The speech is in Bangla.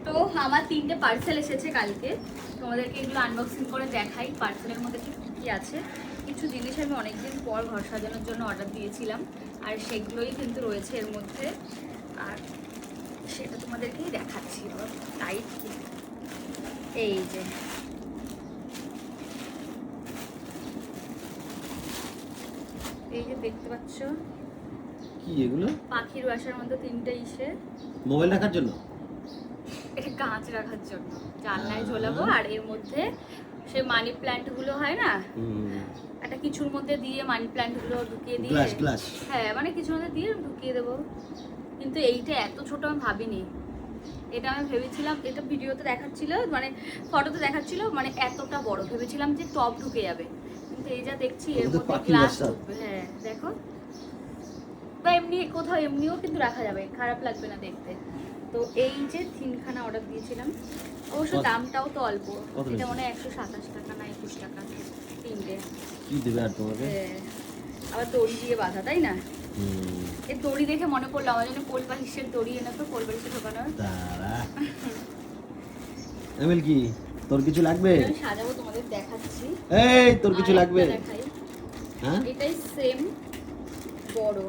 তো আমার 3টে পার্সেল এসেছে কালকে, তোমাদেরকে এগুলো আনবক্সিং করে দেখাই পার্সেলের মধ্যে ঠিক কী আছে। কিছু জিনিস আমি অনেকদিন পর ঘর সাজানোর জন্য অর্ডার দিয়েছিলাম, আর সেগুলোই কিন্তু রয়েছে এর মধ্যে, আর সেটা তোমাদেরকেই দেখাচ্ছি। টাইট এই যে দেখতে পাচ্ছ কি এগুলো? পাখির বাসার মধ্যে 3টে ইসে মোবাইল রাখার জন্য, এটা গাছ রাখার জন্য জানলায় ঝোলাবো। আর এর মধ্যে সে মানি প্ল্যান্ট গুলো হয় না, একটা কিছুর মধ্যে দিয়ে মানি প্ল্যান্ট গুলো ঢুকিয়ে দিয়ে, হ্যাঁ মানে কিছুর মধ্যে দিয়ে ঢুকিয়ে দেবো। কিন্তু এইটা এত ছোট আমি ভাবিনি, এটা আমি ভেবেছিলাম, এটা ভিডিওতে দেখাচ্ছিল মানে ফটোতে দেখাচ্ছিল মানে এতটা বড়, ভেবেছিলাম যে টপ ঢুকে যাবে, কিন্তু এই যা দেখছি এর মধ্যে গ্লাস ঢুকবে। হ্যাঁ দেখো, বা এমনি কোথাও এমনিও কিন্তু রাখা যাবে, খারাপ লাগবে না দেখতে। তো এই যে 3খানা অর্ডার দিয়েছিলাম, অবশ্য দামটাও তো অল্প, এটা মনে হয় 127 টাকা না 21 টাকা 3টে। কি দেবে আর তোমাকে? আবার দড়ি দিয়ে বাঁধা, তাই না? এই দড়ি দেখে মনে পড়লো আমার জন্য কোল বালিশের দড়ি এনে তো, কোল বালিশে ঢোকানোর। এমএল কি তোর কিছু লাগবে? আমি সাজাবো, তোমাদের দেখাচ্ছি। এই তোর কিছু লাগবে? দেখাই, হ্যাঁ এটাই সেম বড়